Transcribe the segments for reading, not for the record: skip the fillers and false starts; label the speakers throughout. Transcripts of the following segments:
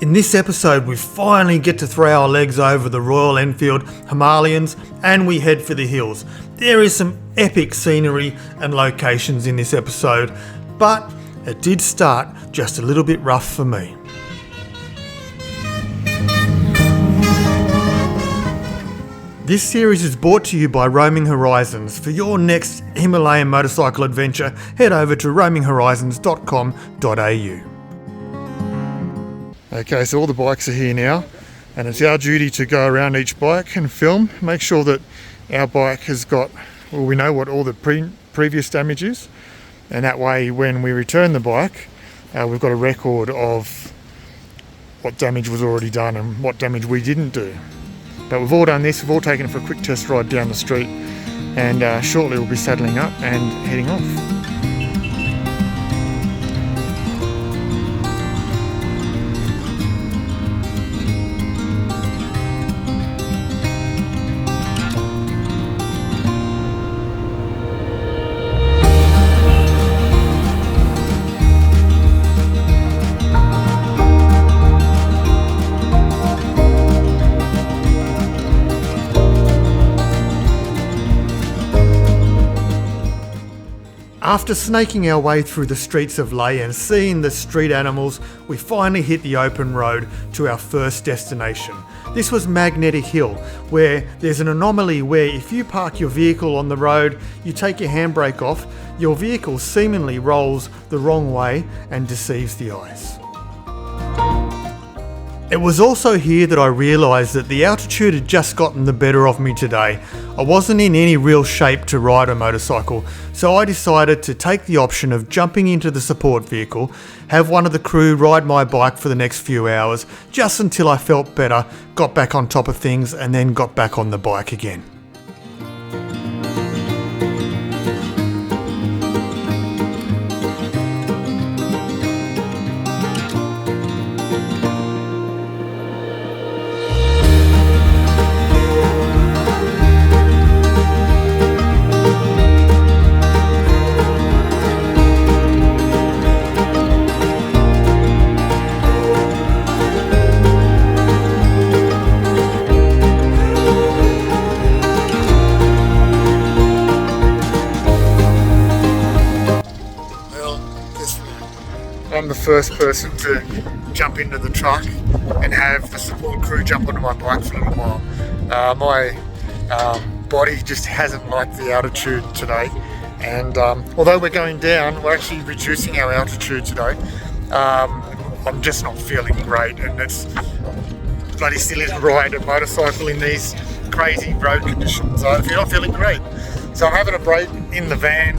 Speaker 1: In this episode, we finally get to throw our legs over the Royal Enfield Himalayans and we head for the hills. There is some epic scenery and locations in this episode, but it did start just a little bit rough for me. This series is brought to you by Roaming Horizons. For your next Himalayan motorcycle adventure, head over to roaminghorizons.com.au. Okay, so all the bikes are here now, and it's our duty to go around each bike and film, make sure that our bike has got, well, we know what all the previous damage is, and that way when we return the bike, we've got a record of what damage was already done and what damage we didn't do. But we've all done this, we've all taken it for a quick test ride down the street, and shortly we'll be saddling up and heading off. After snaking our way through the streets of Leh and seeing the street animals, we finally hit the open road to our first destination. This was Magneto Hill, where there's an anomaly where if you park your vehicle on the road, you take your handbrake off, your vehicle seemingly rolls the wrong way and deceives the eyes. It was also here that I realised that the altitude had just gotten the better of me today. I wasn't in any real shape to ride a motorcycle, so I decided to take the option of jumping into the support vehicle, have one of the crew ride my bike for the next few hours, just until I felt better, got back on top of things, and then got back on the bike again. I'm the first person to jump into the truck and have the support crew jump onto my bike for a little while. My body just hasn't liked the altitude today, and although we're going down, we're actually reducing our altitude today. I'm just not feeling great, and it's bloody silly to ride a motorcycle in these crazy road conditions if you're not feeling great. So I'm having a break in the van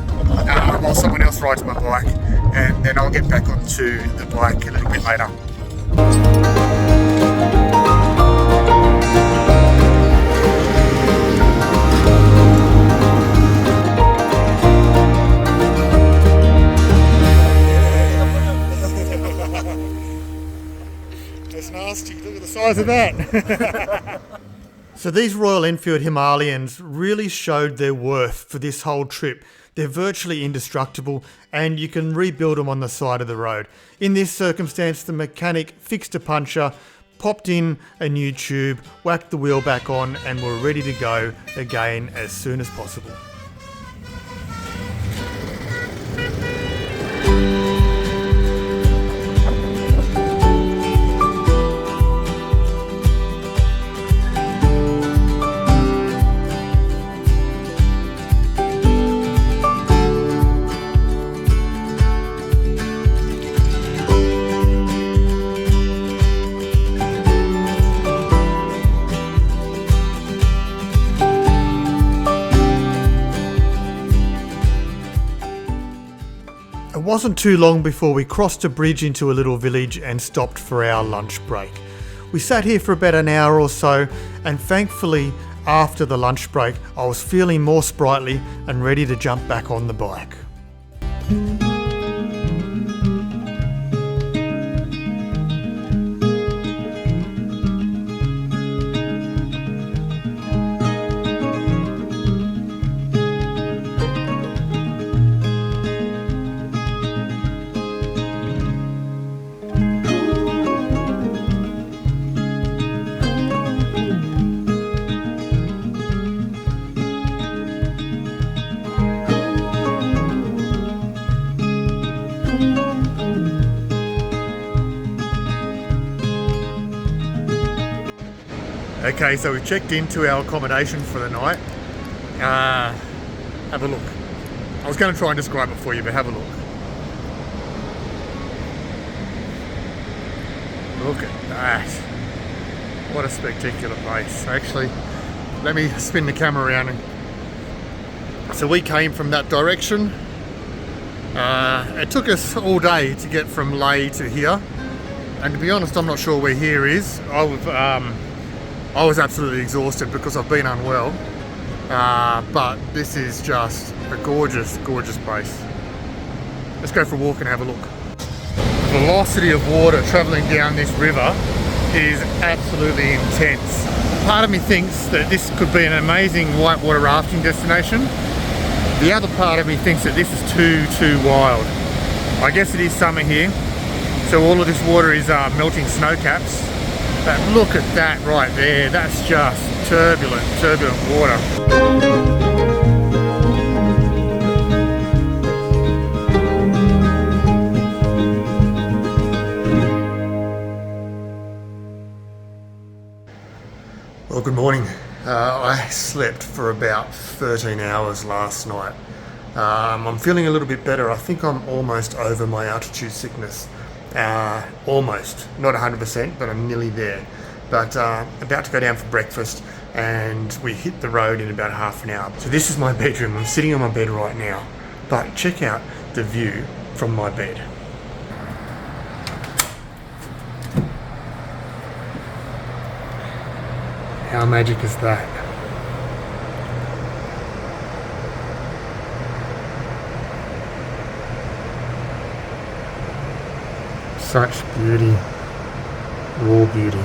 Speaker 1: while someone else rides my bike, and then I'll get back onto the bike a little bit later. That's nasty, look at the size of that. So these Royal Enfield Himalayans really showed their worth for this whole trip. They're virtually indestructible and you can rebuild them on the side of the road. In this circumstance, the mechanic fixed a puncture, popped in a new tube, whacked the wheel back on, and we're ready to go again as soon as possible. It wasn't too long before we crossed a bridge into a little village and stopped for our lunch break. We sat here for about an hour or so, and thankfully after the lunch break I was feeling more sprightly and ready to jump back on the bike. Okay, so we've checked into our accommodation for the night. Have a look. I was going to try and describe it for you, but have a look. Look at that. What a spectacular place. Actually, let me spin the camera around. So we came from that direction. It took us all day to get from Leh to here. And to be honest, I'm not sure where here is. I was absolutely exhausted because I've been unwell. But this is just a gorgeous, gorgeous place. Let's go for a walk and have a look. The velocity of water travelling down this river is absolutely intense. Part of me thinks that this could be an amazing whitewater rafting destination. The other part of me thinks that this is too wild. I guess it is summer here, so all of this water is melting snow caps. But look at that right there, that's just turbulent water. Well, good morning. I slept for about 13 hours last night. I'm feeling a little bit better. I think I'm almost over my altitude sickness. Almost, not 100%, but I'm nearly there. But about to go down for breakfast, and we hit the road in about half an hour. So this is my bedroom. I'm sitting on my bed right now, but check out the view from my bed. How magic is that? Such beauty, raw beauty.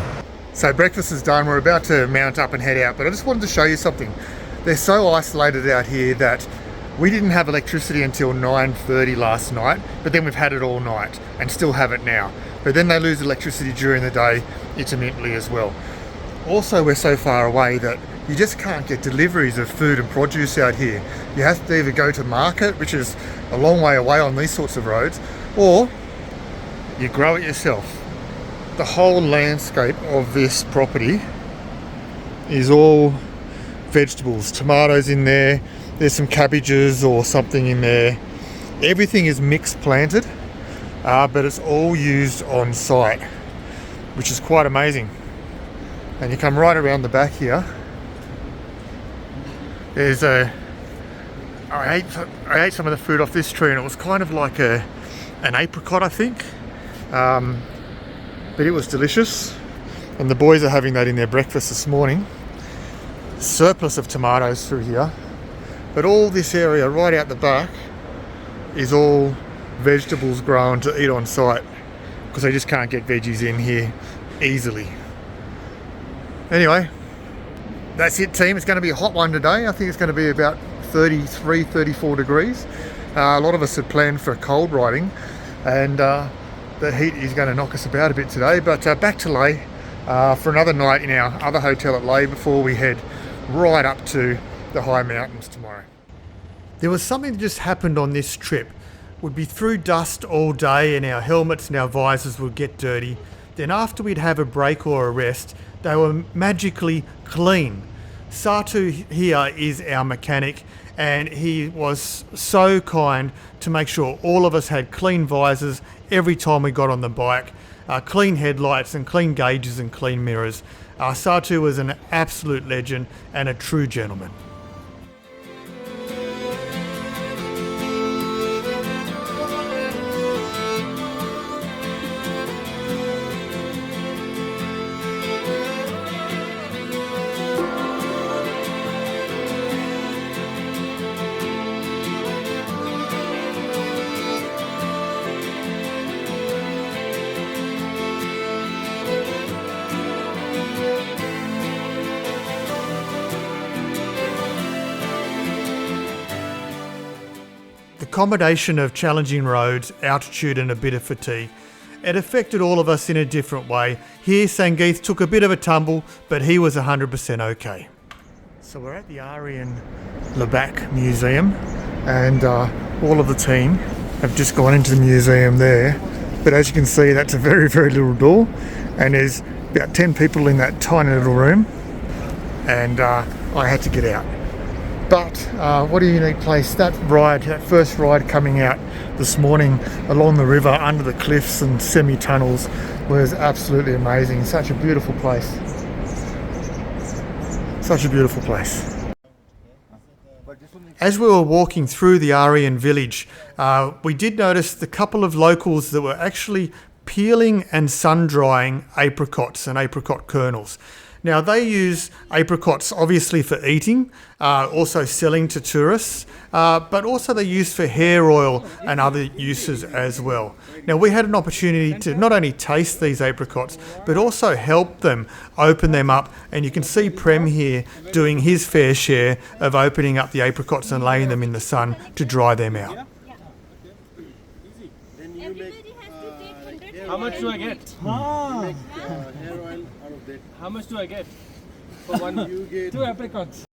Speaker 1: So breakfast is done, we're about to mount up and head out, but I just wanted to show you something. They're so isolated out here that we didn't have electricity until 9:30 last night, but then we've had it all night and still have it now. But then they lose electricity during the day intermittently as well. Also, we're so far away that you just can't get deliveries of food and produce out here. You have to either go to market, which is a long way away on these sorts of roads, or you grow it yourself. The whole landscape of this property is all vegetables. Tomatoes in there, there's some cabbages or something in there. Everything is mixed planted, but it's all used on site, which is quite amazing. And you come right around the back here. There's I ate some of the fruit off this tree, and it was kind of like an apricot, I think. But it was delicious, and the boys are having that in their breakfast this morning. Surplus of tomatoes through here, but all this area right out the back is all vegetables grown to eat on site, because they just can't get veggies in here easily. Anyway, that's it, team. It's going to be a hot one today. I think it's going to be about 33, 34 degrees. A lot of us had planned for cold riding, and the heat is going to knock us about a bit today. But back to Leh for another night in our other hotel at Leh before we head right up to the high mountains tomorrow. There was something that just happened on this trip. We'd be through dust all day, and our helmets and our visors would get dirty. Then after we'd have a break or a rest, they were magically clean. Satu here is our mechanic, and he was so kind to make sure all of us had clean visors every time we got on the bike, clean headlights and clean gauges and clean mirrors. Satu was an absolute legend and a true gentleman. The combination of challenging roads, altitude and a bit of fatigue, it affected all of us in a different way. Here Sangeeth took a bit of a tumble, but he was 100% okay. So we're at the Aryan Ladakh Museum, and all of the team have just gone into the museum there. But as you can see, that's a very, very little door, and there's about 10 people in that tiny little room. and I had to get out. But what a unique place. That first ride coming out this morning along the river, under the cliffs and semi-tunnels, was absolutely amazing. Such a beautiful place. Such a beautiful place. As we were walking through the Aryan village, we did notice the couple of locals that were actually peeling and sun-drying apricots and apricot kernels. Now, they use apricots obviously for eating, also selling to tourists, but also they use for hair oil and other uses as well. Now, we had an opportunity to not only taste these apricots, but also help them open them up. And you can see Prem here doing his fair share of opening up the apricots and laying them in the sun to dry them out.
Speaker 2: How much do I get? Hair oil out of that. How much do I get? For one, you get 2 apricots.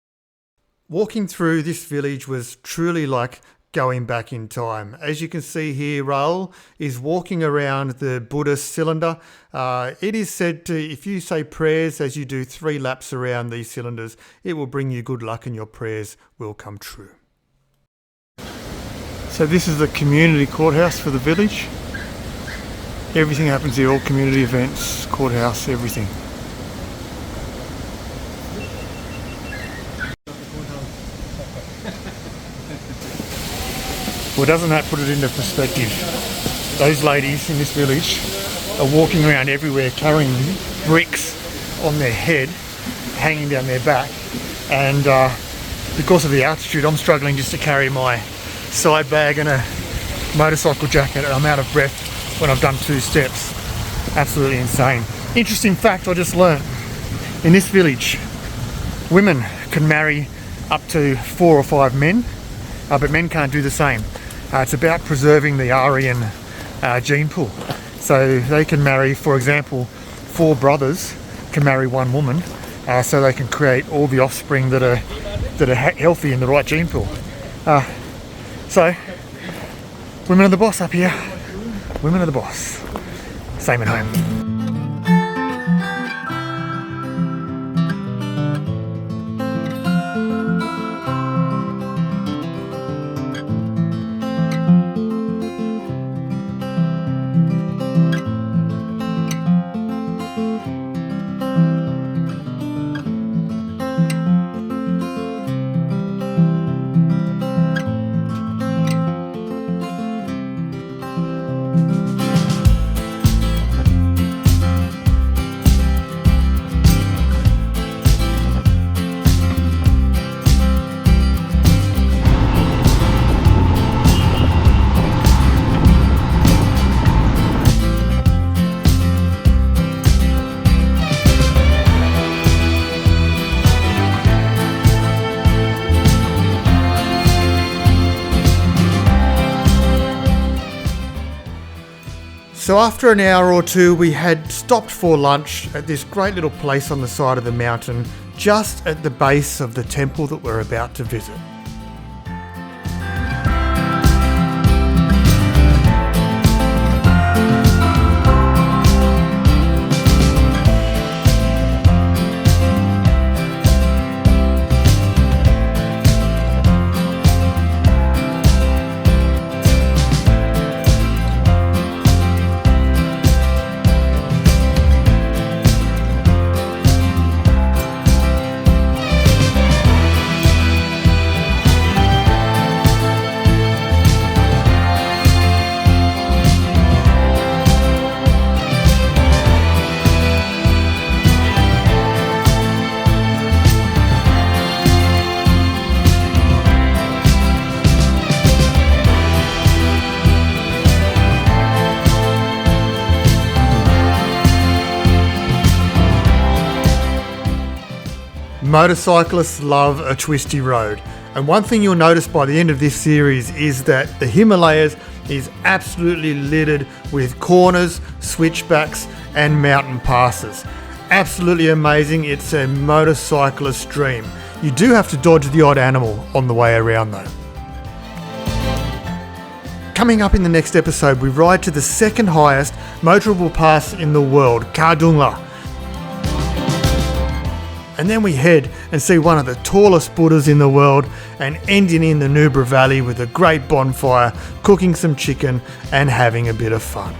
Speaker 1: Walking through this village was truly like going back in time. As you can see here, Raul is walking around the Buddhist cylinder. It is said to, if you say prayers as you do 3 laps around these cylinders, it will bring you good luck and your prayers will come true. So this is the community courthouse for the village. Everything happens here, all community events, courthouse, everything. Well, doesn't that put it into perspective? Those ladies in this village are walking around everywhere carrying bricks on their head, hanging down their back, and because of the altitude, I'm struggling just to carry my side bag and a motorcycle jacket. I'm out of breath when I've done 2 steps. Absolutely insane. Interesting fact I just learnt. In this village, women can marry up to 4 or 5 men, but men can't do the same. It's about preserving the Aryan gene pool. So they can marry, for example, 4 brothers can marry 1 woman, so they can create all the offspring that are healthy in the right gene pool. So, women are the boss up here. Women are the boss. Same at home. So after an hour or two, we had stopped for lunch at this great little place on the side of the mountain, just at the base of the temple that we're about to visit. Motorcyclists love a twisty road, and one thing you'll notice by the end of this series is that the Himalayas is absolutely littered with corners, switchbacks and mountain passes. Absolutely amazing. It's a motorcyclist's dream. You do have to dodge the odd animal on the way around though. Coming up in the next episode, we ride to the second highest motorable pass in the world, Kardungla. and then we head and see one of the tallest Buddhas in the world, and ending in the Nubra Valley with a great bonfire, cooking some chicken and having a bit of fun.